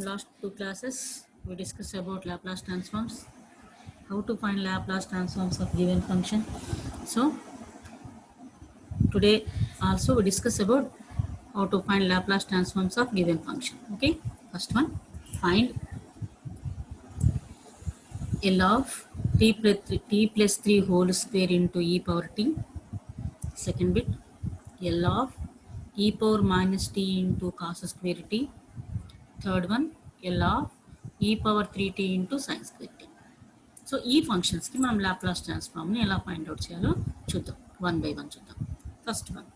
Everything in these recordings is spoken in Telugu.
from last two classes, we discussed about Laplace transforms, how to find Laplace transforms of given function. So today also we discuss about how to find Laplace transforms of given function. Okay, first one, find L of t plus 3 whole square into e power t. Second bit, L of e power minus t into cos square t. Third one, L of e power 3t into sin square t. So ఈ ఫంక్షన్స్కి మనం లాప్లాస్ ట్రాన్స్ఫార్మ్ని ఎలా ఫైండ్ అవుట్ చేయాలో చూద్దాం, వన్ బై వన్ చూద్దాం. First one,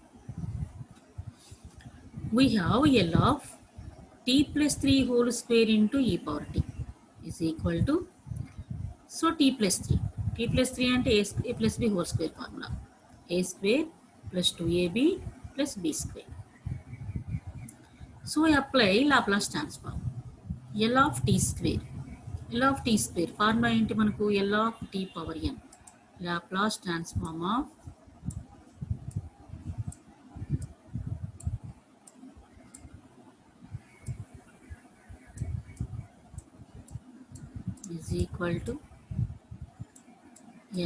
we have L of t plus 3 whole square into e power t is equal to, so t plus 3 అంటే a plus b whole square formula, a square plus 2ab plus b square. So apply Laplace transform L of t square. L of t square formula ఏంటి మనకు, L of t power n, Laplace transform of is equal to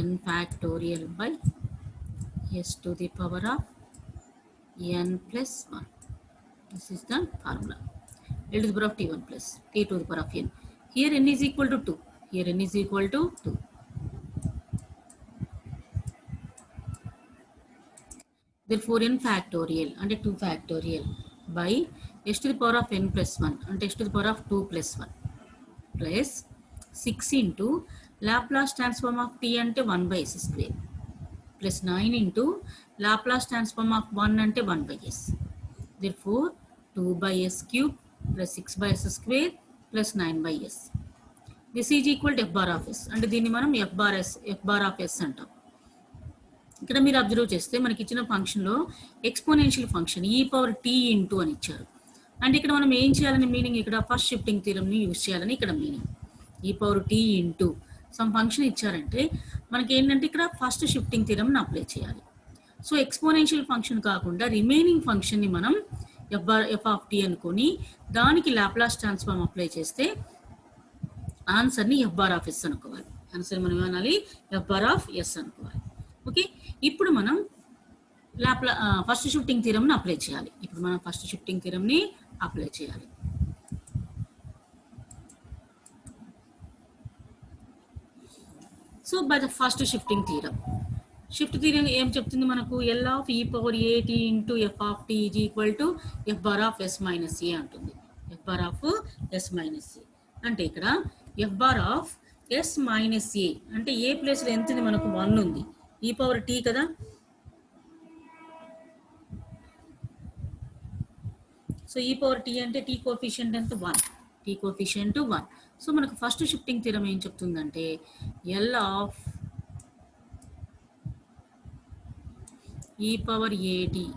n factorial by s to the power of n plus 1. This is the formula. L to the power of t1 plus t to the power of n. Here n is equal to 2. Here n is equal to 2. Therefore n factorial and 2 factorial by s to the power of n plus 1 and s to the power of 2 plus 1 plus 6 into Laplace transform of t ante 1 by s square plus 9 into Laplace transform of 1 ante 1 by s. Therefore 2 by s cube plus 6 by s square plus 9 by s. This is equal to f bar of s. అంటే దీన్ని మనం f bar of s అంటాం. ఇక్కడ మీరు అబ్జర్వ్ చేస్తే మనకి ఇచ్చిన ఫంక్షన్లో ఎక్స్పోనెన్షియల్ ఫంక్షన్ ఈ పవర్ టీ ఇంటూ అని ఇచ్చారు. అంటే ఇక్కడ మనం ఏం చేయాలని మీనింగ్, ఇక్కడ ఫస్ట్ షిఫ్టింగ్ థియరమ్ని యూజ్ చేయాలని ఇక్కడ meaning. E power t into some function ఇచ్చారంటే మనకి ఏంటంటే ఇక్కడ ఫస్ట్ షిఫ్టింగ్ థియరమ్ని అప్లై చేయాలి. సో ఎక్స్పోనెన్షియల్ ఫంక్షన్ కాకుండా రిమైనింగ్ ఫంక్షన్ని మనం ఎఫ్ ఆఫ్ టీ అనుకొని దానికి లాప్లాస్ ట్రాన్స్ఫార్మ్ అప్లై చేస్తే ఆన్సర్ని ఎఫ్ బార్ ఆఫ్ ఎస్ అనుకోవాలి. ఆన్సర్ మనం ఏమనాలి, ఎఫ్ బార్ ఆఫ్ ఎస్ అనుకోవాలి. ఓకే, ఇప్పుడు మనం ఫస్ట్ షిఫ్టింగ్ థియరమ్ని అప్లై చేయాలి. ఇప్పుడు మనం ఫస్ట్ షిఫ్టింగ్ థియరమ్ని అప్లై చేయాలి. So by the first shifting theorem, shift theorem ఏం చెప్తుంది మనకు, L of e power a t into f of t is equal to f bar of s minus a అంటుంది. F bar of s minus a అంటే ఇక్కడ F bar of s minus a అంటే ఏ ప్లేస్లో ఎంత ఉంది మనకు, 1 ఉంది, ఈ పవర్ టీ కదా. సో ఈ పవర్ టీ అంటే టీ కోఎఫిషియంట్ ఎంత, 1, టీ కోఎఫిషియంట్ 1. సో మనకు ఫస్ట్ షిఫ్టింగ్ థియరం ఏం చెప్తుందంటే L of e power a t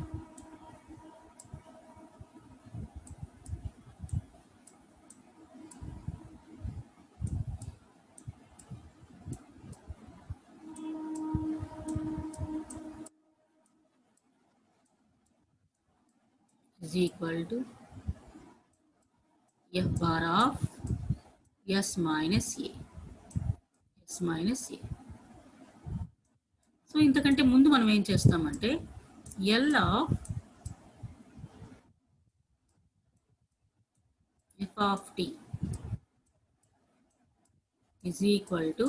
is equal to f bar of s minus a. s minus a. So ఇంతకంటే ముందు మనం ఏం చేస్తామంటే L of f of t is equal to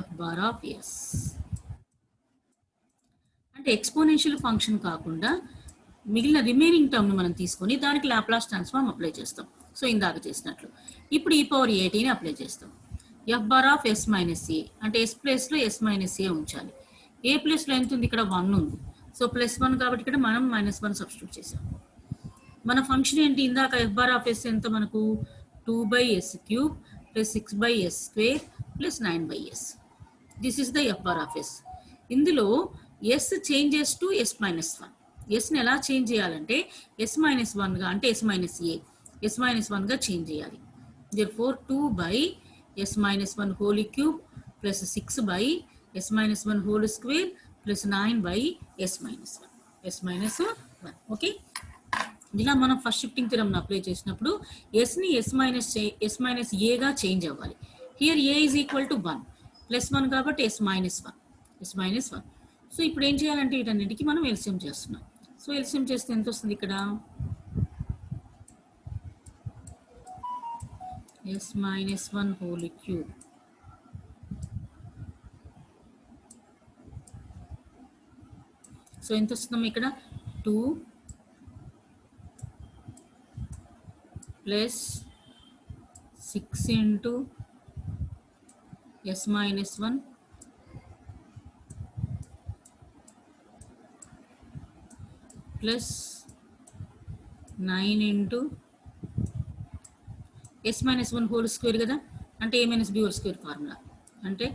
f bar of s. అంటే ఎక్స్పోనెన్షియల్ ఫంక్షన్ కాకుండా మిగిలిన రిమైనింగ్ టర్మ్ని మనం తీసుకొని దానికి లాప్లాస్ ట్రాన్స్ఫార్మ్ అప్లై చేస్తాం. సో ఇందాక చేసినట్లు ఇప్పుడు ఈ పవర్ ఏటీని అప్లై చేస్తాం. F bar of s minus a అంటే ఎస్ ప్లేస్లో ఎస్ మైనస్ ఏ ఉంచాలి. ఏ ప్లేస్లో ఎంత ఉంది, ఇక్కడ 1 ఉంది. సో +1 కాబట్టి ఇక్కడ మనం -1 సబ్స్టిట్యూట్ చేసాం. మన ఫంక్షన్ ఏంటి, ఇందాక ఎఫ్ బార్ ఆఫ్ ఎస్ ఎంత మనకు 2 by s cube plus 6 by s square plus 9 by s. This is the f bar of s. ఇందులో s changes to s minus 1. ఎస్ని ఎలా చేంజ్ చేయాలంటే ఎస్ మైనస్ 1గా అంటే s minus a, s minus 1గా చేంజ్ చేయాలి. therefore 2 by s minus 1 whole cube plus 6 by s minus 1 whole square plus 9 by s minus 1. Okay. ఇలా మనం ఫస్ట్ షిఫ్టింగ్ థియరమ్ని అప్లై చేసినప్పుడు ఎస్ని ఎస్ మైనస్ ఏగా చేంజ్ అవ్వాలి. Here A is equal to 1 +1 కాబట్టి ఎస్ మైనస్ వన్. సో ఇప్పుడు ఏం చేయాలంటే వీటన్నిటికీ మనం ఎల్సిఎం చేస్తున్నాం. సో ఎల్సిఎం చేస్తే ఎంత వస్తుంది ఇక్కడ? s-1 హోల్ క్యూబ్ సో ఎంత వస్తుందమ్మా ఇక్కడ? 2 + 6 into s-1 plus 9 into s-1 whole square కదా, అంటే a - b whole square formula, అంటే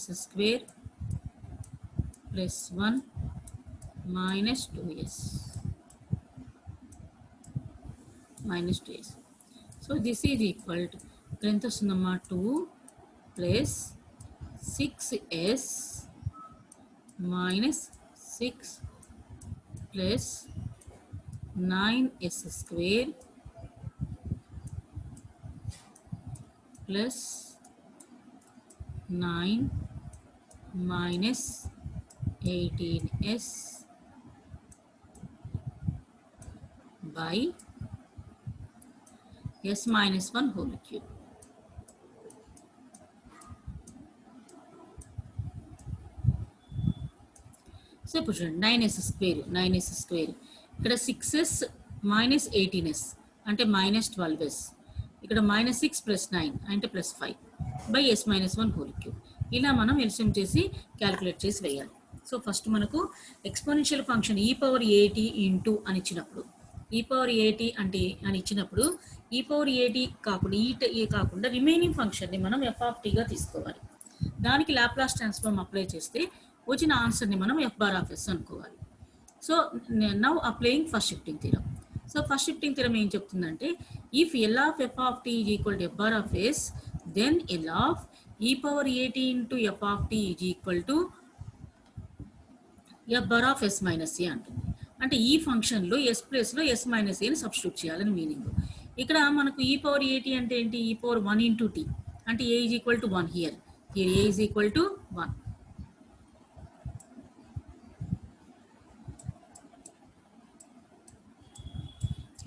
s² + 1 - 2s so this is equal to ఇక్కడ ఎంత వస్తుందమ్మా? 2 + 6s - 6 + 9s² + 9 - 18s by s-1 whole cube. So ఇప్పుడు చూడండి 9s² ఇక్కడ 6s - 18s అంటే -12s, ఇక్కడ -6 + 9 అంటే +5 by s-1 హోల్ క్యూబ్. ఇలా మనం ఎల్సిఎం చేసి క్యాలిక్యులేట్ చేసి వేయాలి. సో ఫస్ట్ మనకు ఎక్స్పోనెన్షియల్ ఫంక్షన్ e⁻at ఇంటూ అని ఇచ్చినప్పుడు, e⁻at అంటే అని ఇచ్చినప్పుడు e⁻at కాకుండా రిమైనింగ్ ఫంక్షన్ని మనం f(t)గా తీసుకోవాలి. దానికి లాప్లాస్ ట్రాన్స్ఫార్మ్ అప్లై చేస్తే వచ్చిన ఆన్సర్ని మనం f(s) అనుకోవాలి. So now applying first shifting theorem. So first shifting theorem ఏం చెప్తుందంటే, if L of f(t) = f(s), then L of e⁻at into f(t) = f(s - a) అంటుంది. అంటే ఈ ఫంక్షన్లో ఎస్ ప్లేస్లో s - aని సబ్స్టిట్యూట్ చేయాలని మీనింగ్. ఇక్కడ మనకు e⁻at అంటే ఏంటి? e⁻1 into t అంటే a = 1 here a = 1.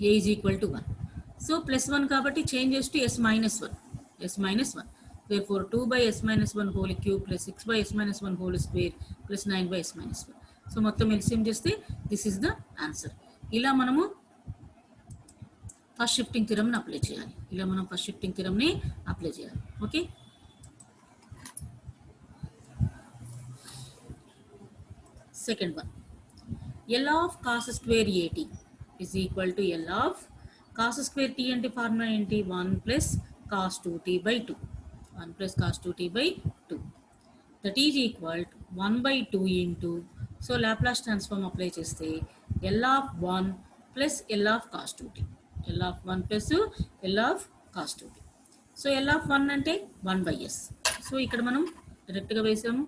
a = 1. So +1 కాబట్టి changes to s-1. Therefore 2 by s-1 whole cube plus 6 by s-1 whole square plus 9 by s-1. So మొత్తం ఎల్సిఎం చేస్తే దిస్ ఈస్ ద ఆన్సర్. ఇలా మనము ఫస్ట్ షిఫ్టింగ్ థియరమ్ని అప్లై చేయాలి. Okay, second one, L of cos square at is equal to L of cos square t అంటే ఫార్ములా ఏంటి? 1 + cos 2t by 2. That is equal to 1/2 into, so Laplace transform apply చేస్తే L of 1 plus L of cos 2t. So L of 1 అంటే 1/s. సో ఇక్కడ మనం డైరెక్ట్గా వేసాము.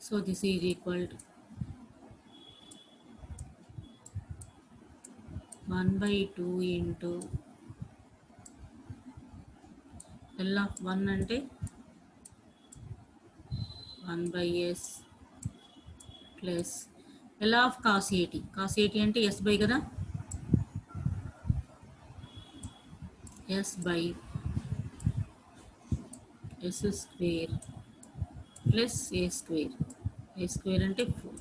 So this is equal to 1/2 into L of 1 అంటే 1/s plus L of cos 80 అంటే s by కదా, s by s² plus a² అంటే 4,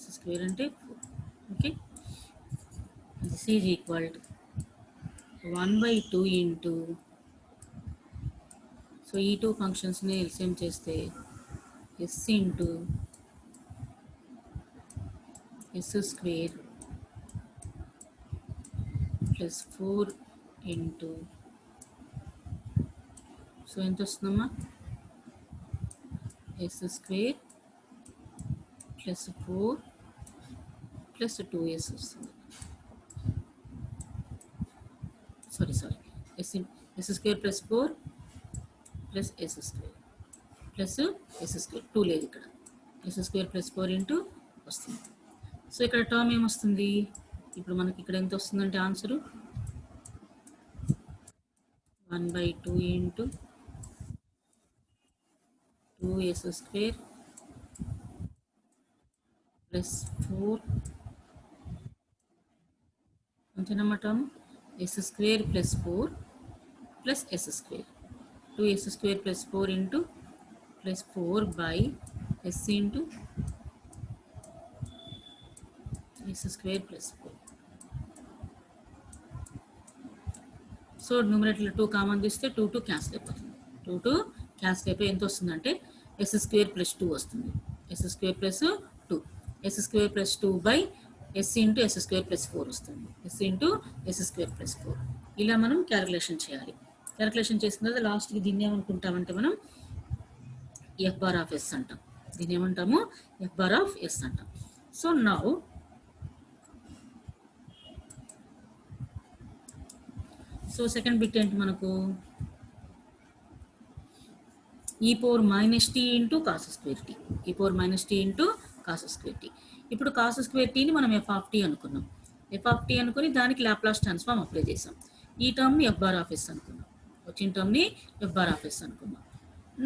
s² అంటే 4. Okay, this is equal to 1/2 into, so ఈ టూ ఫంక్షన్స్ని ఎల్సిఎం చేస్తే s into s² plus 4 into, so ఎంత వస్తుందమ్మా? s² plus 4 plus 2s వస్తుంది. Sorry s² plus 4 plus s² 2 లేదు ఇక్కడ, ఎస్ స్క్వేర్ ప్లస్ 4 ఇంటూ వస్తుంది. సో ఇక్కడ టర్మ్ ఏమొస్తుంది, ఇప్పుడు మనకి ఇక్కడ ఎంత వస్తుందంటే answer 1/2 into 2s square plus 4 అంతేనమ్మా term s square plus 4 plus s square 2s square plus 4 into plus 4 by s into s square plus 4. So న్యూమరేటర్లో 2 కామన్ తీస్తే 2 క్యాన్సిల్ అయిపోతుంది. 2 క్యాన్సిల్ అయిపోయి ఎంత వస్తుందంటే ఎస్ స్క్వేర్ ప్లస్ 2 వస్తుంది. S square plus 2 s square plus 2 by s into s square plus 4 వస్తుంది. S into s square plus 4 ఇలా మనం క్యాలిక్యులేషన్ చేయాలి. క్యాలిక్యులేషన్ చేసిన తర్వాత లాస్ట్కి దీన్ని ఏమనుకుంటామంటే మనం ఎఫ్ బార్ ఆఫ్ ఎస్ అంటాం. దీన్ని ఏమంటాము ఎఫ్ బార్ ఆఫ్ ఎస్ అంటాం. So now so second bit ఏంటి మనకు e power minus t into cos square t, e power minus t into cos square t. ఇప్పుడు కాస్ స్క్వేర్ టీని మనం ఎఫ్ ఆఫ్ టీ అనుకున్నాం. ఎఫ్ ఆఫ్ టీ అనుకుని దానికి లాప్లాస్ ట్రాన్స్ఫార్మ్ అప్లై చేసాం. ఈ టర్మ్ని ఎఫ్ బార్ ఆఫ్ ఎస్ అనుకున్నాం. వచ్చిన టర్మ్ని ఎఫ్ బార్ ఆఫ్ ఎస్ అనుకున్నాం.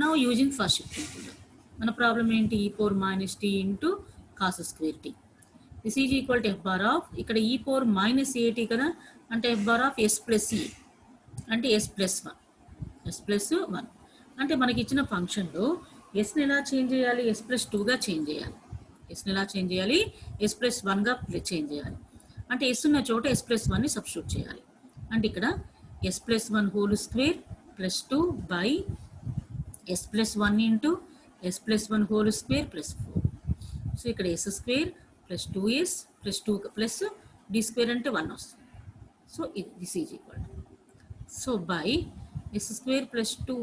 Now using first shifting theorem మన ప్రాబ్లం ఏంటి, e power minus t into cos square t this is equal to f bar of, ఇక్కడ ఈ పవర్ మైనస్ ఏటీ కదా, అంటే f bar of s plus ఈ అంటే ఎస్ ప్లస్ 1, ఎస్ ప్లస్ 1 అంటే మనకి ఇచ్చిన ఫంక్షన్లో ఎస్ని ఎలా చేంజ్ చేయాలి, ఎస్ ప్లస్ 2గా చేంజ్ చేయాలి. ఎస్ని ఎలా చేంజ్ చేయాలి, ఎస్ ప్లస్ 1గా చేంజ్ చేయాలి. అంటే ఎస్ ఉన్న చోట ఎస్ ప్లస్ 1ని సబ్స్టిట్యూట్ చేయాలి. అంటే ఇక్కడ s plus 1 whole square plus 2 by s plus 1 into s plus 1 whole square plus 4. So ఇక్కడ s square plus 2s plus 2 plus d square అంటే 1 వస్తుంది. సో ఇది this is equal to so by s square plus 2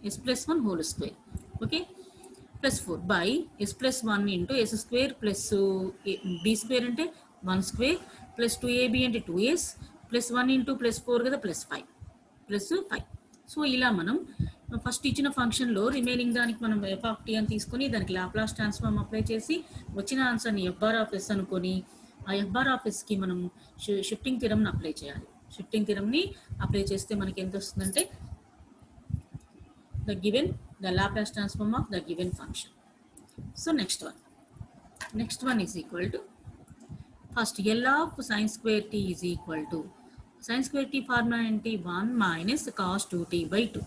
s plus 1 whole square okay plus 4 by s plus 1 into s square plus b square అంటే 1 స్క్వేర్ ప్లస్ 2ab అంటే 2s ప్లస్ 1 ఇంటూ ప్లస్ 4 కదా ప్లస్ 5 ప్లస్ 5. సో ఇలా మనం ఫస్ట్ ఇచ్చిన ఫంక్షన్లో రిమైనింగ్ దానికి మనం ఎఫ్ ఆఫ్ టీ అని తీసుకొని దానికి లాప్లాస్ ట్రాన్స్ఫార్మ్ అప్లై చేసి వచ్చిన ఆన్సర్ని ఎఫ్ బార్ ఆఫ్ ఎస్ అనుకొని ఆ ఎఫ్ బార్ ఆఫ్ ఎస్కి మనం షిఫ్టింగ్ థిరమ్ని అప్లై చేయాలి. షిఫ్టింగ్ థిరమ్ని అప్లై చేస్తే మనకి ఎంత వస్తుందంటే the Laplace transform of the given function. So next one is equal to first L of sin square t is equal to sin square t formula ఏంటి 1 minus cos 2t by 2.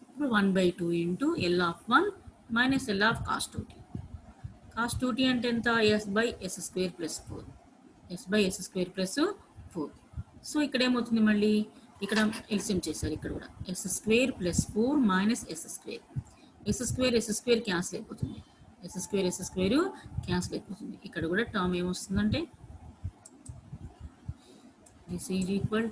ఇప్పుడు 1/2 into L of 1 minus L of cos 2t. cos 2t అంటే ఎంత s by s square plus 4, s by s square plus 4. So ఇక్కడ ఏమవుతుంది మళ్ళీ ఇక్కడ ఎల్సిఎం చేశారు. ఇక్కడ కూడా s square plus 4 minus s square, s square cancel అయిపోతుంది, ఎస్ స్క్వేర్ క్యాన్సిల్ అయిపోతుంది. ఇక్కడ కూడా టర్మ్ ఏమొస్తుందంటే this is equal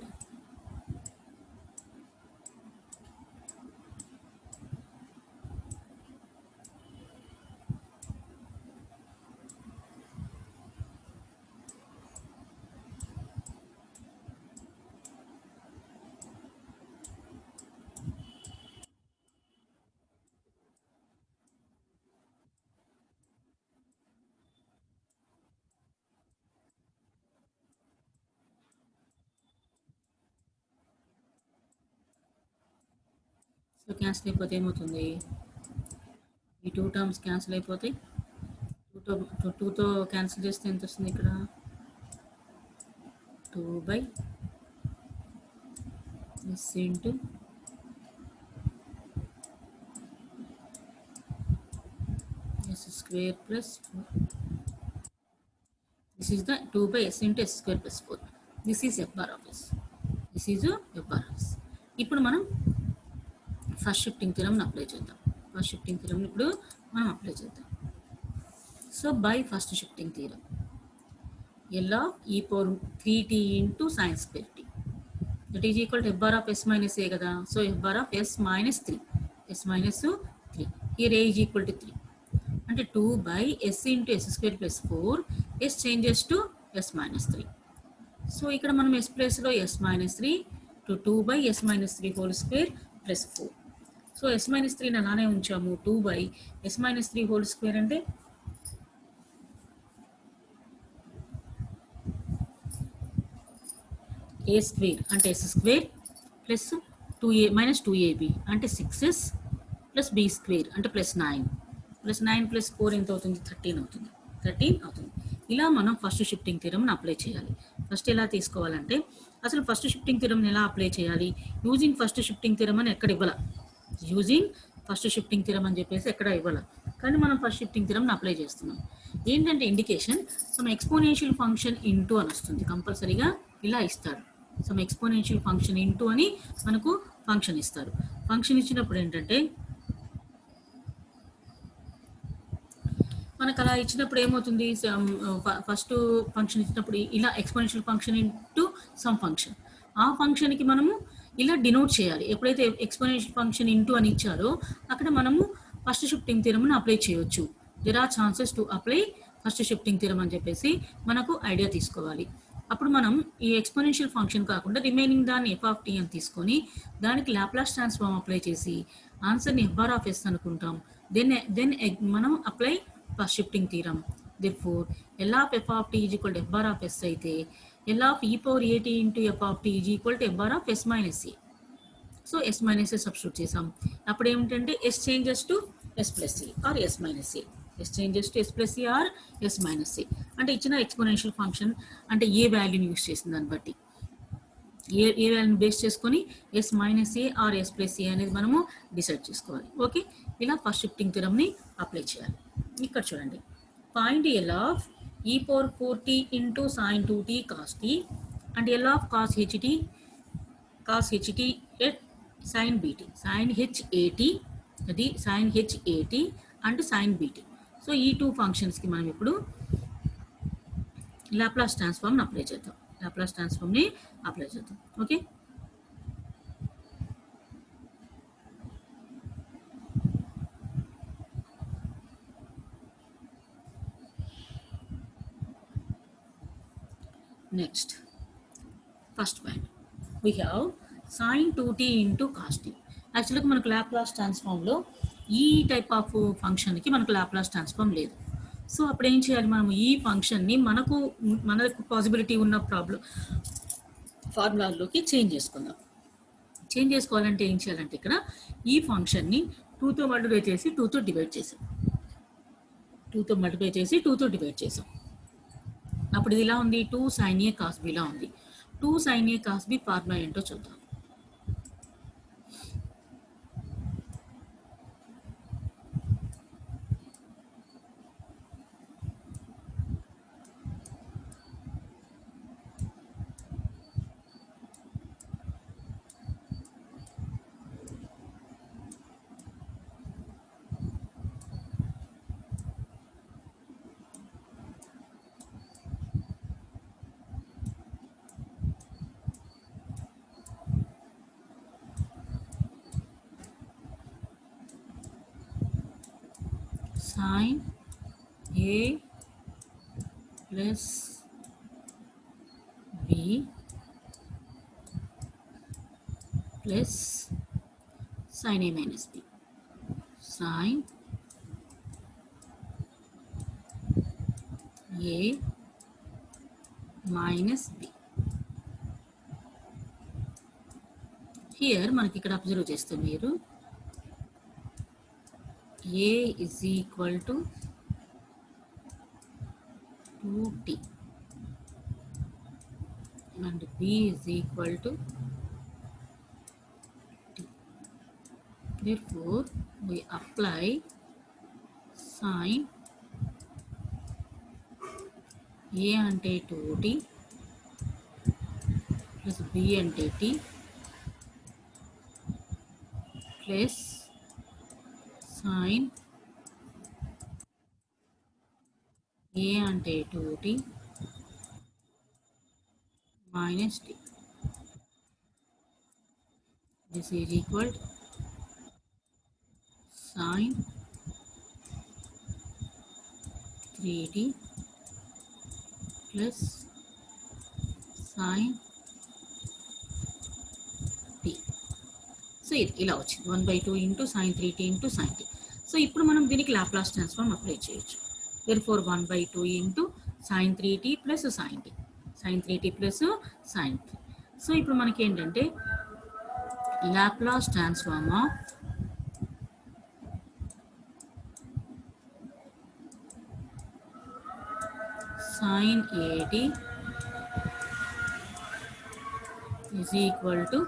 so cancel అయిపోతే ఏమవుతుంది, ఈ 2 టర్మ్స్ క్యాన్సిల్ అయిపోతాయి. 2తో క్యాన్సిల్ చేస్తే ఎంత వస్తుంది, ఇక్కడ 2/s into s square plus 4. This is the 2/s into s square plus 4. This is f bar of s. This is f bar of s. ఇప్పుడు మనం ఫస్ట్ షిఫ్టింగ్ థిరమ్ని అప్లై చేద్దాం. ఫస్ట్ షిఫ్టింగ్ థిరమ్ని ఇప్పుడు మనం అప్లై చేద్దాం. So by first shifting theorem L of e power 3t into sin square t that is equal to f bar of s minus a కదా. So f bar of s minus 3, s minus 3 here a is equal to 3 అంటే 2/s into s square plus 4, s changes to s minus 3. So ఇక్కడ మనం s ప్లేస్లో s minus 3 to 2/s minus 3 whole square plus 4. So s minus త్రీని అలానే ఉంచాము. 2/(s-3) హోల్ స్క్వేర్ అంటే a స్క్వేర్ అంటే s square plus 2a minus 2ab అంటే 6s ప్లస్ b స్క్వేర్ అంటే +9 ప్లస్ 4 ఎంత అవుతుంది? 13 అవుతుంది. 13 అవుతుంది. ఇలా మనం ఫస్ట్ షిఫ్టింగ్ థియరమ్ని అప్లై చేయాలి. ఫస్ట్ ఎలా తీసుకోవాలంటే అసలు ఫస్ట్ షిఫ్టింగ్ థియరమ్ని ఎలా అప్లై చేయాలి? యూజింగ్ ఫస్ట్ షిఫ్టింగ్ థియరమ్ అని ఎక్కడ ఇవ్వాల, యూజింగ్ ఫస్ట్ షిఫ్టింగ్ థియరమ్ అని చెప్పేసి ఎక్కడ ఇవ్వాల, కానీ మనం ఫస్ట్ షిఫ్టింగ్ థియరమ్ని అప్లై చేస్తున్నాం. ఏంటంటే indication some exponential function into అని వస్తుంది. కంపల్సరీగా ఇలా ఇస్తారు. సమ్ ఎక్స్పోనెన్షియల్ ఫంక్షన్ ఇంటూ అని మనకు ఫంక్షన్ ఇస్తారు. ఫంక్షన్ ఇచ్చినప్పుడు ఏంటంటే మనకు అలా ఇచ్చినప్పుడు ఏమవుతుంది? ఫస్ట్ ఫంక్షన్ ఇచ్చినప్పుడు ఇలా exponential function into some function, ఆ ఫంక్షన్కి మనము ఇలా డినోట్ చేయాలి. ఎప్పుడైతే ఎక్స్పోనెన్షియల్ ఫంక్షన్ ఇంటూ అని ఇచ్చారో అక్కడ మనము ఫస్ట్ షిఫ్టింగ్ థియరమ్ని అప్లై చేయొచ్చు. There are chances to apply first shifting theorem అని చెప్పేసి మనకు ఐడియా తీసుకోవాలి. అప్పుడు మనం ఈ ఎక్స్పోనెన్షియల్ ఫంక్షన్ కాకుండా రిమైనింగ్ దాన్ని f(t) అని తీసుకొని దానికి లాప్లాస్ ట్రాన్స్ఫార్మ్ అప్లై చేసి ఆన్సర్ని f(s) అనుకుంటాం. దెన్ మనం apply first shifting theorem. Therefore L of f(t) is equal to f(s) అయితే L of e⁴at into f(t) is equal to f(s-a). So s-a substitute చేసాం. అప్పుడు ఏమిటంటే s changes to s+a or s-a, s changes to s+a or s-a. అంటే ఇచ్చిన ఎక్స్పోనెన్షియల్ ఫంక్షన్ అంటే ఏ వాల్యూని యూస్ చేసిన దాన్ని బట్టి ఏ వాల్యూని బేస్ చేసుకొని s-a ఆర్ s+a అనేది మనము డిసైడ్ చేసుకోవాలి. ఓకే, ఇలా ఫస్ట్ షిఫ్టింగ్ థియరమ్ని అప్లై చేయాలి. ఇక్కడ చూడండి, find L of e⁴t into sin 2t cos t and L of cos ht at sin bt, sin hat అది sin hat and sin bt. So ఈ టూ ఫంక్షన్స్కి మనం ఇప్పుడు లాప్లాస్ ట్రాన్స్ఫార్మ్ని అప్లై చేద్దాం. లాప్లాస్ ట్రాన్స్ఫార్మ్ని అప్లై చేద్దాం. Okay, next first point we have sin 2t into cos t. యాక్చువల్గా మనకు లాప్లాస్ ట్రాన్స్ఫార్మ్లో ఈ టైప్ ఆఫ్ ఫంక్షన్కి మనకు లాప్లాస్ ట్రాన్స్ఫార్మ్ లేదు. సో అప్పుడు ఏం చేయాలి? మనం ఈ ఫంక్షన్ని మనకు పాసిబిలిటీ ఉన్న ఫార్ములాలోకి చేంజ్ చేసుకుందాం. చేంజ్ చేసుకోవాలంటే ఏం చేయాలంటే ఇక్కడ ఈ ఫంక్షన్ని 2తో మల్టిప్లై చేసి 2తో డివైడ్ చేసాం. 2తో మల్టిప్లై చేసి 2తో డివైడ్ చేసాం. అప్పుడు ఇది ఇలా ఉంది, 2 sin a cos b లా ఉంది. 2 sin a cos b formula ఏంటో చూద్దాం. sin a plus b plus sin a minus b, sin a minus b. Here మనకి ఇక్కడ అబ్జర్వ్ చేస్తే మీరు a is equal to 2t and b is equal to t. Therefore we apply sin a అంటే 2t plus b అంటే t plus sin a అంటే 2t minus t. This is equal to sin 3t plus sin t. So ఇది ఇలా వచ్చింది 1/2 into sine 3t into sine t. So ఇప్పుడు మనం దీనికి లాప్లాస్ ట్రాన్స్ఫార్మ్ అప్లై చేయొచ్చు. therefore 1/2 into sine 3t plus sine t, sine 3t plus sine t. So ఇప్పుడు మనకి ఏంటంటే Laplace transform of sin AT is equal to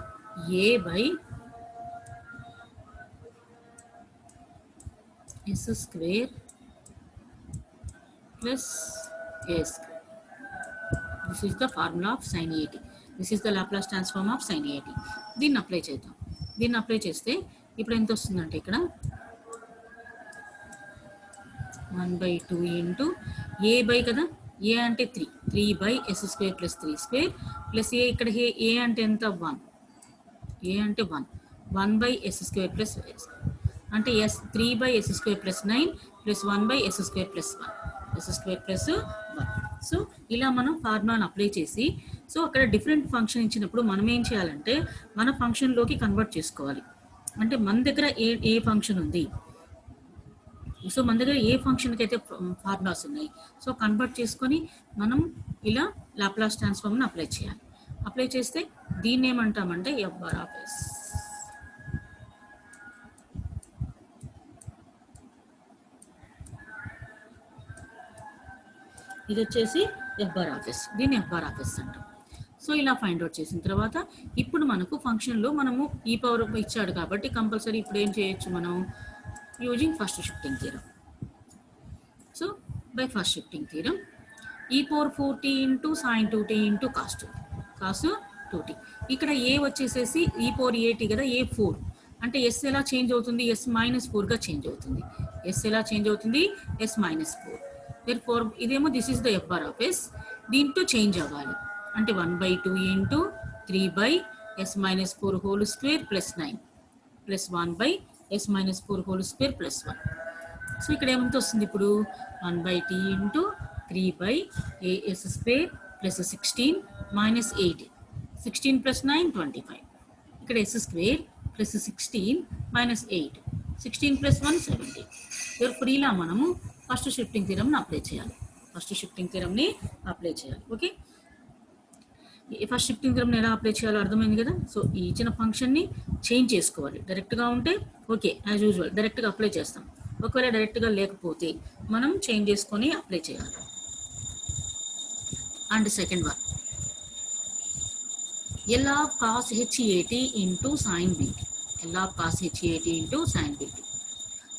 A by S square plus A square. This is the formula of sin AT. This is the Laplace transform of sin AT. దీన్ని అప్లై చేద్దాం. దీన్ని అప్లై చేస్తే ఇప్పుడు ఎంత వస్తుందంటే ఇక్కడ 1/2 ఇంటూ ఏ బై కదా, ఏ అంటే 3 by s square plus 3 square plus a, ఇక్కడ ఏ అంటే ఎంత 1, ఏ అంటే 1 బై ఎస్ స్క్వేర్ ప్లస్ అంటే s 3 by s square plus 9 plus 1 by s square plus 1, s square plus 1. So ఇలా మనం ఫార్ములాను అప్లై చేసి, సో అక్కడ డిఫరెంట్ ఫంక్షన్ ఇచ్చినప్పుడు మనం ఏం చేయాలంటే మన ఫంక్షన్లోకి కన్వర్ట్ చేసుకోవాలి. అంటే మన దగ్గర ఏ ఫంక్షన్ ఉంది, సో మన దగ్గర ఏ ఫంక్షన్కి అయితే ఫార్ములాస్ ఉన్నాయి, సో కన్వర్ట్ చేసుకొని మనం ఇలా లాప్లాస్ ట్రాన్స్ఫార్మ్ని అప్లై చేయాలి. అప్లై చేస్తే దీన్ని ఏమంటామంటే ఎఫ్ ఆఫ్ ఎస్. ఇది వచ్చేసి ఎఫ్ బార్ ఆఫ్ ఎస్, దీన్ని ఎఫ్ బార్ ఆఫ్ ఎస్ అంటాం. సో ఇలా ఫైండ్ అవుట్ చేసిన తర్వాత ఇప్పుడు మనకు ఫంక్షన్లో మనము ఈ పవర్ ఇచ్చాడు కాబట్టి కంపల్సరీ ఇప్పుడు ఏం చేయొచ్చు మనం, using first shifting theorem. So by first shifting theorem e power 4t into sine 2t into cos 2t. ఇక్కడ ఏ వచ్చేసేసి ఈ పవర్ ఏటీ కదా, ఏ 4 అంటే ఎస్ ఎలా చేంజ్ అవుతుంది, ఎస్ -4గా చేంజ్ అవుతుంది. ఎస్ ఎలా చేంజ్ అవుతుంది, ఎస్ -4. therefore ఇదేమో this is the f bar of s, దీంతో చేంజ్ అవ్వాలి అంటే 1/2 into 3 by s -4 whole square plus 9 plus 1 by s -4 whole square plus 1. So ఇక్కడ ఏమంత వస్తుంది ఇప్పుడు 1/t into 3 by a s square plus 16 minus 8, 16 ప్లస్ 9 25. ఇక్కడ s square plus 16 minus 8, 16 plus 1 17. therefore ఇలా మనము ఫస్ట్ షిఫ్టింగ్ థీరంని అప్లై చేయాలి. ఫస్ట్ షిఫ్టింగ్ థీరంని అప్లై చేయాలి. ఓకే, ఫస్ట్ షిఫ్టింగ్ థీరంని ఎలా అప్లై చేయాలో అర్థమైంది కదా. సో ఈ ఇచ్చిన ఫంక్షన్ని చేంజ్ చేసుకోవాలి. డైరెక్ట్గా ఉంటే ఓకే యాజ్ యూజువల్ డైరెక్ట్గా అప్లై చేస్తాం. ఒకవేళ డైరెక్ట్గా లేకపోతే మనం చేంజ్ చేసుకొని అప్లై చేయాలి. And second one L of cos HAT into sine b t, L of cos HAT into sine BT.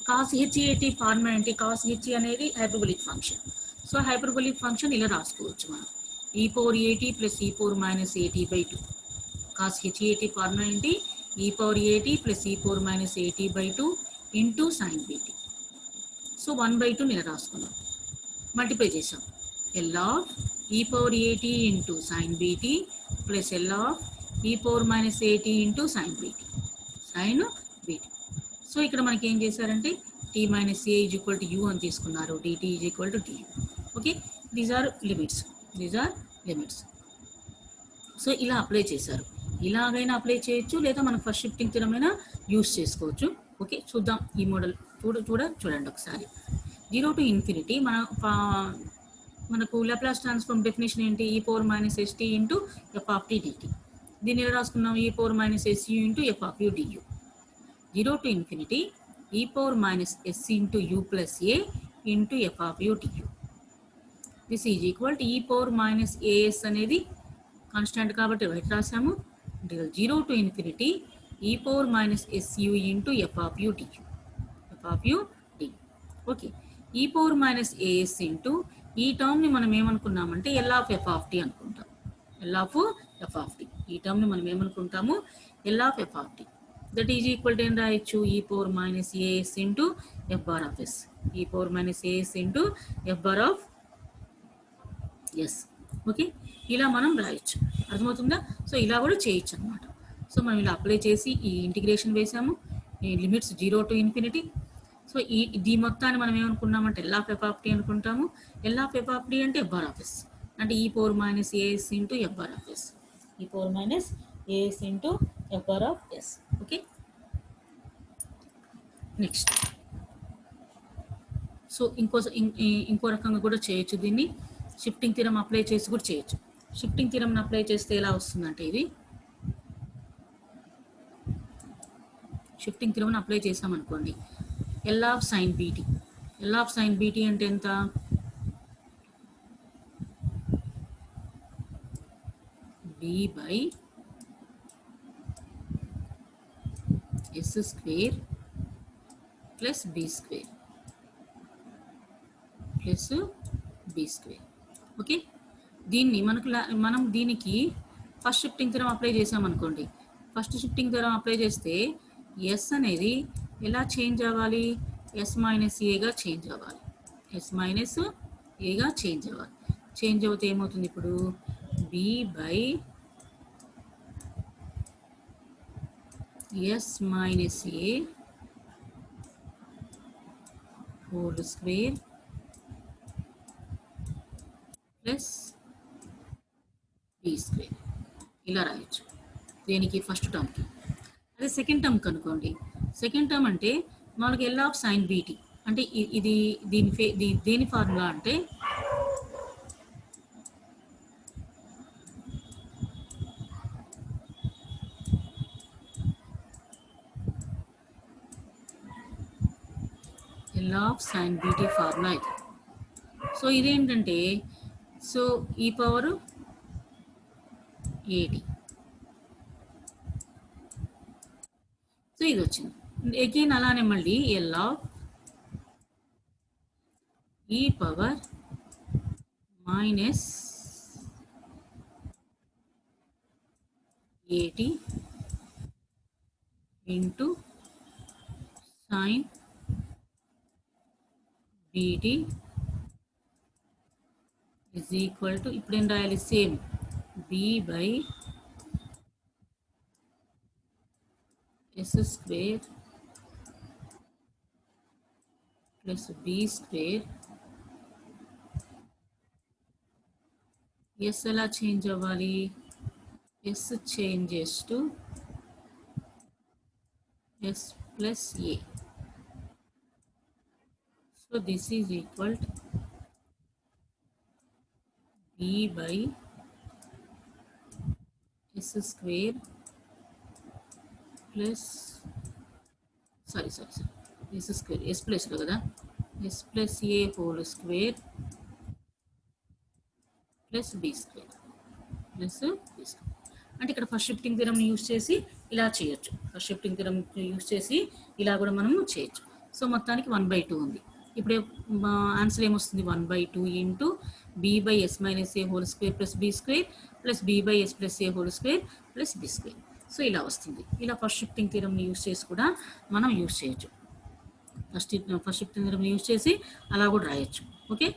Cos HAT formula ఏంటి, కాస్ హెచ్ అనేది hyperbolic function. So hyperbolic function ఇలా రాసుకోవచ్చు మనం, ఈ పవర్ ఏటీ ప్లస్ ఈ power minus a t by 2. Cos HAT formula ఏంటి, ఈ పవర్ ఏటీ ప్లస్ ఈ power minus a t by 2 into sine b t. So 1/2 ఇలా రాసుకున్నాం, మల్టిప్లై చేసాం. L of e power a t into sine b t plus L of e power minus a t into sine b t, sine b t. So ఇక్కడ మనకి ఏం చేశారంటే t minus a is equal to u అని తీసుకున్నారు, d t is equal to d u. Okay, these are limits. So ఇలా అప్లై చేశారు. ఇలాగైనా అప్లై చేయొచ్చు, లేదా మనం ఫస్ట్ షిఫ్టింగ్ థీరం అయినా యూస్ చేసుకోవచ్చు. ఓకే, చూద్దాం ఈ మోడల్ చూడండి ఒకసారి. 0 to ∞ మనకు లాప్లాస్ ట్రాన్స్ఫార్మ్ డెఫినేషన్ ఏంటి, e power minus s t into f of t d t. దీన్ని ఎలా రాసుకున్నాం, e power minus s u into f of u d u. 0 to ∞ e power minus s into u plus a into f of u d u. This is equal to e power minus a s అనేది కాన్స్టాంట్ కాబట్టి రైట్ రాసాము. 0 to ∞ e power minus s u into f of u d u, f of u d. Okay, ఈ పవర్ మైనస్ ఏఎస్ ఇంటూ ఈ టర్మ్ని మనం ఏమనుకున్నామంటే L of f of t అనుకుంటాం. L of f of t, ఈ టర్మ్ని మనం ఏమనుకుంటాము L of f of t. That is equal to ఏం రాయొచ్చు, e power minus a s into f bar of s, e power minus a s into f bar of s. Okay, ఇలా మనం రాయొచ్చు. అర్థమవుతుందా? సో ఇలా కూడా చేయొచ్చు అనమాట. సో మనం ఇలా అప్లై చేసి ఈ ఇంటిగ్రేషన్ వేసాము, ఈ లిమిట్స్ 0 to ∞. సో ఈ మొత్తాన్ని మనం ఏమనుకున్నామంటే L of f of t అనుకుంటాము. L of f of t అంటే ఎఫ్ బార్ ఆఫ్ ఎస్, అంటే e power minus a s into f bar of s, e power minus a s into f bar of s. Okay, next so ఇంకో రకంగా కూడా చేయొచ్చు దీన్ని. షిఫ్టింగ్ థీరం అప్లై చేసి కూడా చేయొచ్చు. షిఫ్టింగ్ థీరం అప్లై చేస్తే ఎలా వస్తుందంటే ఇది షిఫ్టింగ్ థీరం అప్లై చేసామనుకోండి, L of sine b t. L of sine b t అంటే ఎంత? B by s square plus b square plus b square. Okay, దీన్ని మనం దీనికి ఫస్ట్ షిఫ్టింగ్ థీరం అప్లై చేసామనుకోండి. ఫస్ట్ షిఫ్టింగ్ థీరం అప్లై చేస్తే ఎస్ అనేది ఎలా చేంజ్ అవ్వాలి? ఎస్ మైనస్ ఏగా చేంజ్ అవ్వాలి. ఎస్ మైనస్ ఏగా చేంజ్ అవ్వాలి. చేంజ్ అవుతే ఏమవుతుంది ఇప్పుడు? B by s minus a whole square plus b square ఇలా రాయొచ్చు దేనికి? ఫస్ట్ టర్మ్కి. అదే సెకండ్ టర్మ్ కనుకోండి. సెకండ్ టర్మ్ అంటే మనకి ఎల్ ఆఫ్ సైన్ బీటీ అంటే ఇది దేని ఫార్ములా అంటే L of sine b t formula ఇది. సో ఇదేంటంటే so e power a t. So ఇది వచ్చింది. అగైన్ అలానే మళ్ళీ L of e power minus a t into sine b t is equal to ఇప్పుడు ఏం రాయాలి? Same b by s square plus b square. S ఎలా చేంజ్ అవ్వాలి? S changes to s plus a. So this is equal to b by s square plus sorry s square s plus లో కదా s plus a whole square plus b square plus b square. అంటే ఇక్కడ ఫస్ట్ షిఫ్టింగ్ థీరం యూజ్ చేసి ఇలా చేయొచ్చు. ఫస్ట్ షిఫ్టింగ్ థీరం యూజ్ చేసి ఇలా కూడా మనం చేయొచ్చు. సో మొత్తానికి 1/2 ఉంది. ఇప్పుడు ఆన్సర్ ఏమొస్తుంది? 1/2 into b by s minus a whole square plus b square plus b by s plus a whole square plus b square. So ఇలా వస్తుంది. ఇలా ఫస్ట్ షిఫ్టింగ్ థీరంని యూజ్ చేసి కూడా మనం యూజ్ చేయొచ్చు. ఫస్ట్ షిఫ్టింగ్ థీరంని యూజ్ చేసి అలా కూడా రాయొచ్చు. ఓకే,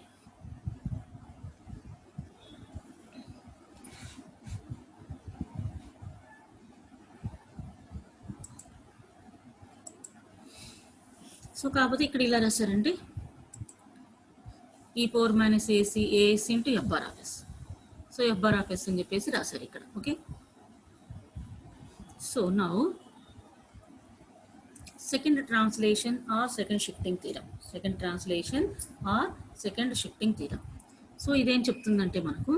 సో కాకపోతే ఇక్కడ ఇలా రాశారంటే e power minus a s into f bar of s. So f bar of s అని చెప్పేసి రాశారు ఇక్కడ. Okay, so now second translation or second shifting theorem. Second translation or second shifting theorem. So ఇదేం చెప్తుందంటే మనకు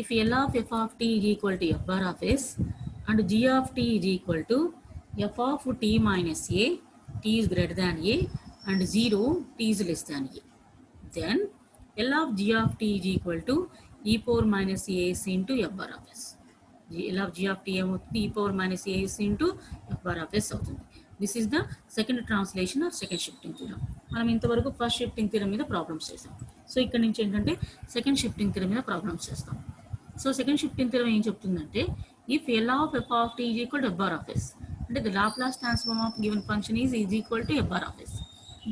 if L of f of t is equal to f bar of s and g of t is equal to f of t minus a, t is greater than A and 0 t is less than a, then L of g of t is equal to e power minus as into f bar of s. L of g of t ఏమవుతుంది? e power minus as into f bar of s అవుతుంది. This is the second translation of second shifting theorem. మనం ఇంతవరకు ఫస్ట్ షిఫ్టింగ్ థీరం మీద ప్రాబ్లమ్స్ చేసాం. సో ఇక్కడ నుంచి ఏంటంటే సెకండ్ షిఫ్టింగ్ థీరం మీద ప్రాబ్లమ్స్ చేస్తాం. సో సెకండ్ షిఫ్టింగ్ థీరం ఏం చెప్తుందంటే if L of f of t is equal to f bar of s, అంటే the Laplace transform of given function is equal to f bar of s,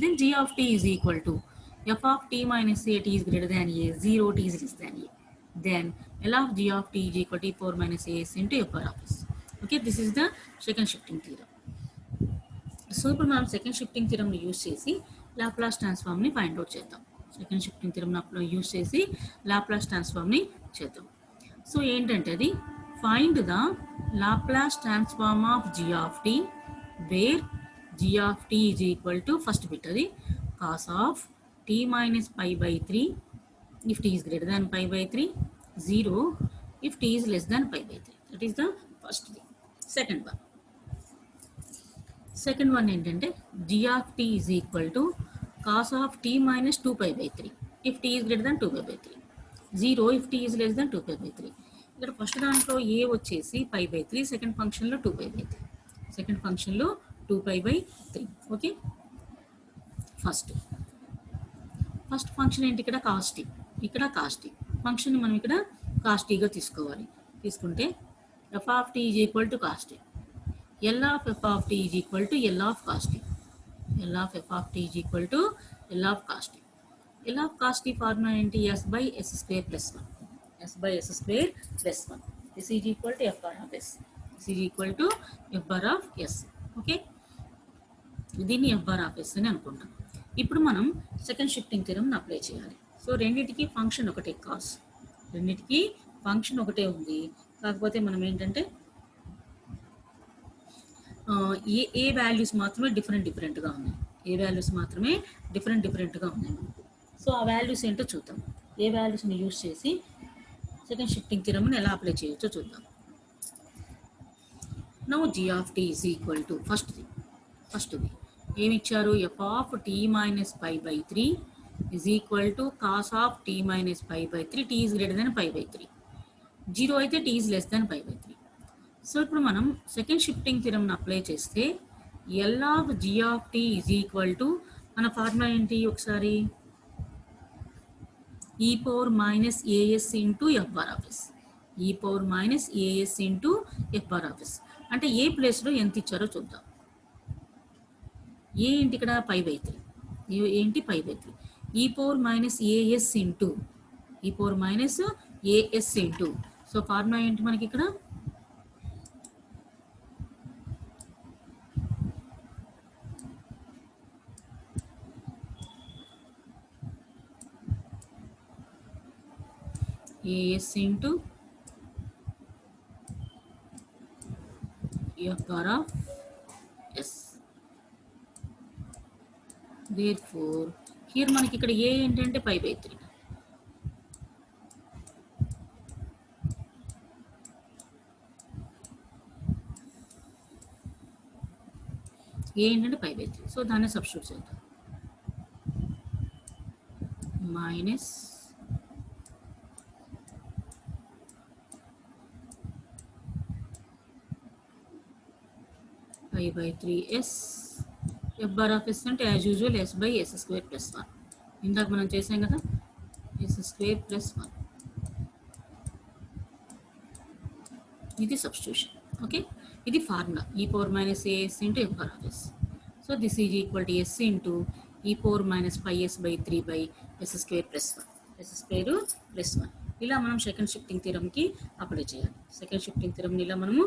then g of t is equal to f of t minus a, t is greater than a, 0 t is less than a, then L of g of t is equal to e power minus as into f bar of s. Okay, this is the second shifting theorem. సో ఇప్పుడు మనం సెకండ్ షిఫ్టింగ్ థీరంని యూజ్ చేసి లాప్లాస్ ట్రాన్స్ఫార్మ్ని ఫైండ్ అవుట్ చేద్దాం. సెకండ్ షిఫ్టింగ్ థీరంని యూజ్ చేసి లాప్లాస్ ట్రాన్స్ఫార్మ్ని చేద్దాం. సో ఏంటంటే అది find the Laplace transform of g of t where g of t is equal to first bit అది cos of t minus pi by 3 if t is greater than pi by 3, 0 if t is less than pi by 3. That is the first thing. Second one ఏంటంటే g of t is equal to cos of t minus 2 pi by 3 if t is greater than 2 pi by 3, 0 if t is less than 2 pi by 3. ఇక్కడ ఫస్ట్ దాంట్లో a వచ్చేసి pi by 3, సెకండ్ ఫంక్షన్లో 2 pi by 3, సెకండ్ ఫంక్షన్లో 2 pi by 3. Okay, first function ఏంటి ఇక్కడ cos t, ఇక్కడ cos t ఫంక్షన్ మనం ఇక్కడ cos t గా తీసుకోవాలి. తీసుకుంటే f of t is equal to cos t, L of f of t is equal to L of cos t, L of f of t is equal to L of cos t. L of cos t formula ఏంటి s by s square plus 1, s by s square plus 1. This is equal to f bar of s, this is equal to f bar of s. Okay, దీన్ని f bar of s అని అనుకుంటాం. ఇప్పుడు మనం సెకండ్ షిఫ్టింగ్ థియరమ్ అప్లై చేయాలి. సో రెండింటికి ఫంక్షన్ ఒకటే కాస్, రెండింటికి ఫంక్షన్ ఒకటే ఉంది. కాకపోతే మనం ఏంటంటే ఏ వాల్యూస్ మాత్రమే డిఫరెంట్గా ఉన్నాయి, ఏ వాల్యూస్ మాత్రమే డిఫరెంట్గా ఉన్నాయి. సో ఆ వాల్యూస్ ఏంటో చూద్దాం. ఏ వాల్యూస్ని యూజ్ చేసి సెకండ్ షిఫ్టింగ్ థియరమ్ని ఎలా అప్లై చేయొచ్చో చూద్దాం. Now g of t is equal to ఫస్ట్ది ఏమి ఇచ్చారు, f of t minus pi by 3 is equal to cos of t minus pi by 3, t is greater than pi by 3, 0 అయితే t is less than pi by 3. So ఇప్పుడు మనం సెకండ్ షిఫ్టింగ్ థియరమ్ని అప్లై చేస్తే L of g of t is equal to మన ఫార్ములా ఏంటి ఒకసారి, e power minus as into f bar of s, e power minus as into f bar of s. అంటే ఏ ప్లేస్లో ఎంత ఇచ్చారో చూద్దాం. ఏ ఏంటి ఇక్కడ pi by 3, ఏంటి pi by 3, e power minus as into e power minus as into. So formula ఏంటి మనకి ఇక్కడ, as into f bar of s. therefore here మనకి ఇక్కడ a ఏంటంటే pi by 3, a ఏంటంటే pi by 3. సో దాన్ని సబ్స్టిట్యూట్ చేద్దాం, minus pi by 3s, f bar of s అంటే as usual s by s square plus 1. ఇందాక మనం చేసాం కదా, s square plus 1. ఇది సబ్స్టిట్యూషన్. ఓకే, ఇది formula e power minus as into f bar of s. So this is equal to s into e power minus pi s by 3 by s square plus 1, s square plus 1. ఇలా మనం సెకండ్ షిఫ్టింగ్ థియరమ్కి అప్లై చేయాలి. సెకండ్ షిఫ్టింగ్ థియరమ్ని ఇలా మనము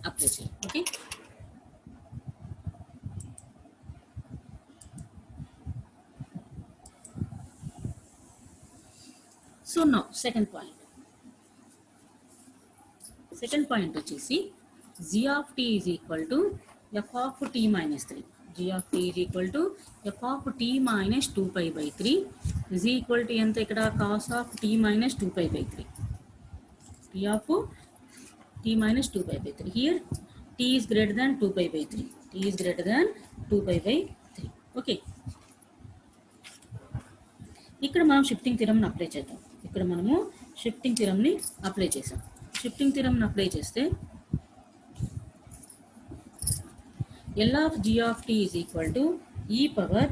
అప్లై చేయాలి. Okay, so now second point వచ్చేసి g of t is equal to f of t minus 3, g of t is equal to f of t minus 2 pi by 3 is equal to ఎంత ఇక్కడ cos of t minus 2 pi by 3, t of t minus 2 pi by 3. Here t is greater than 2 pi by 3, t is greater than 2 pi by 3. Okay, ఇక్కడ మనం షిఫ్టింగ్ థియరమ్ని అప్లై చేద్దాం. ఇక్కడ మనము షిఫ్టింగ్ థియరమ్ని అప్లై చేసాం. షిఫ్టింగ్ థియరమ్ని అప్లై చేస్తే L of g of t is equal to e power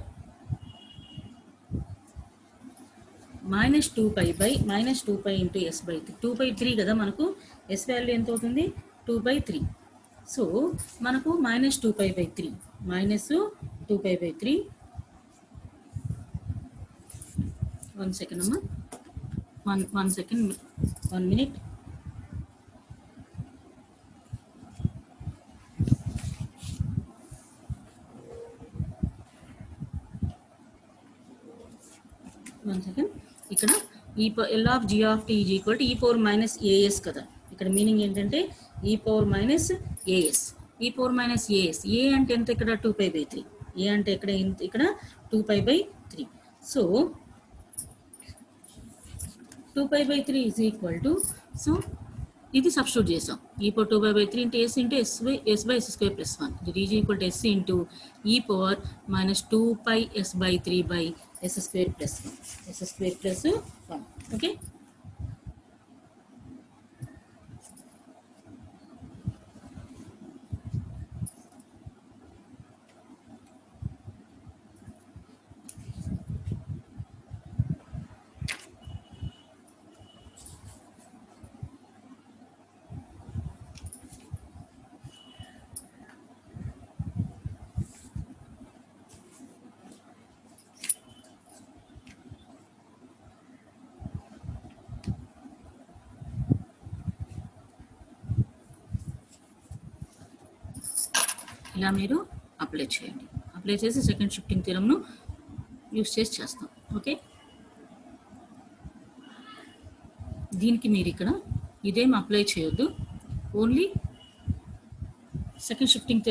minus 2 pi by minus 2 pi into s by 3. 2 by 3 కదా మనకు s వాల్యూ ఎంత అవుతుంది, 2 by 3. సో మనకు minus 2 pi by 3, minus 2 pi by 3. 1 second అమ్మా, 1 second, 1 minute. ఇక్కడ L of g of t is equal to e power minus as కదా, ఇక్కడ మీనింగ్ ఏంటంటే e power minus a s, e power minus a s. A అంటే ఎంత ఇక్కడ 2π/3, ఏ అంటే ఇక్కడ 2π/3. So 2π/3 is equal to, so ఇది సబ్స్టిట్యూట్ చేసాం, e power 2π/3 into s into s/s² plus 1. ఇది is equal to s into e power minus 2πs/3/s² plus 1, s² plus 1. Okay, ఇలా మీరు అప్లై చేయండి. అప్లై చేసి సెకండ్ షిఫ్టింగ్ థియరమ్ను యూస్ చేసి చేస్తాం. ఓకే, దీనికి మీరు ఇక్కడ ఇదేం అప్లై చేయొద్దు, ఓన్లీ సెకండ్ షిఫ్టింగ్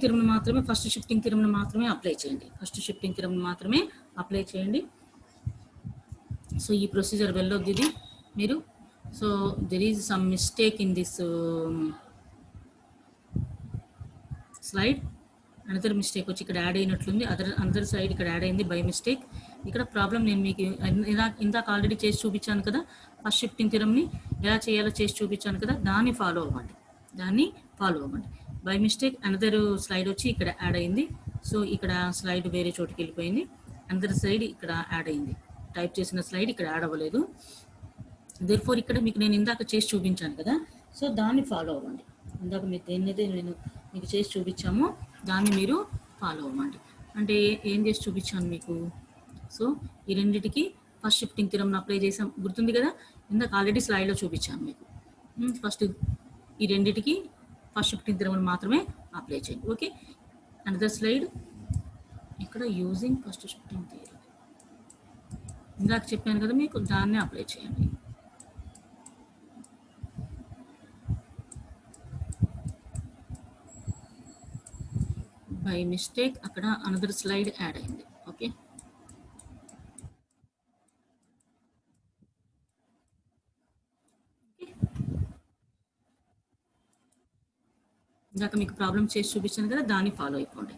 థియరమ్ను మాత్రమే, ఫస్ట్ షిఫ్టింగ్ థియరమ్ను మాత్రమే అప్లై చేయండి. ఫస్ట్ షిఫ్టింగ్ థియరమ్ను మాత్రమే అప్లై చేయండి. సో ఈ ప్రొసీజర్ వెళ్ళొద్దు ఇది మీరు. So there is some mistake in this slide. Another mistake వచ్చి ఇక్కడ యాడ్ అయినట్లుంది, అదర్ సైడ్ ఇక్కడ యాడ్ అయింది బై మిస్టేక్. ఇక్కడ ప్రాబ్లం నేను మీకు ఇందాక ఆల్రెడీ చేసి చూపించాను కదా, ఫస్ట్ షిఫ్టింగ్ థియరమ్ని ఎలా చేయాలో చేసి చూపించాను కదా, దాన్ని ఫాలో అవ్వండి. బై మిస్టేక్ అనదర్ స్లైడ్ వచ్చి ఇక్కడ యాడ్ అయింది. సో ఇక్కడ స్లైడ్ వేరే చోటుకి వెళ్ళిపోయింది, అనదర్ సైడ్ ఇక్కడ యాడ్ అయింది. టైప్ చేసిన స్లైడ్ ఇక్కడ యాడ్ అవ్వలేదు. దేర్ఫోర్ ఇక్కడ మీకు నేను ఇందాక చేసి చూపించాను కదా, సో దాన్ని ఫాలో అవ్వండి. ఇందాక మీకు దేన్నైతే నేను మీకు చేసి చూపించామో దాన్ని మీరు ఫాలో అవ్వండి. అంటే ఏం చేసి చూపించాను మీకు, సో ఈ రెండింటికి ఫస్ట్ షిఫ్టింగ్ థియరమ్ను అప్లై చేసాం, గుర్తుంది కదా, ఇందాక ఆల్రెడీ స్లైడ్లో చూపించాను మీకు. ఫస్ట్ ఈ రెండింటికి ఫస్ట్ షిఫ్టింగ్ థియరమ్ను మాత్రమే అప్లై చేయండి. ఓకే, అనదర్ స్లైడ్ ఇక్కడ యూజింగ్ ఫస్ట్ షిఫ్టింగ్ థియరమ్ ఇందాక చెప్పాను కదా మీకు, దాన్నే అప్లై చేయండి. బై మిస్టేక్ అక్కడ అనదర్ స్లైడ్ యాడ్ అయింది. ఓకే, ఇందాక మీకు ప్రాబ్లమ్ చేసి చూపించాను కదా, దాన్ని ఫాలో అయిపోండి.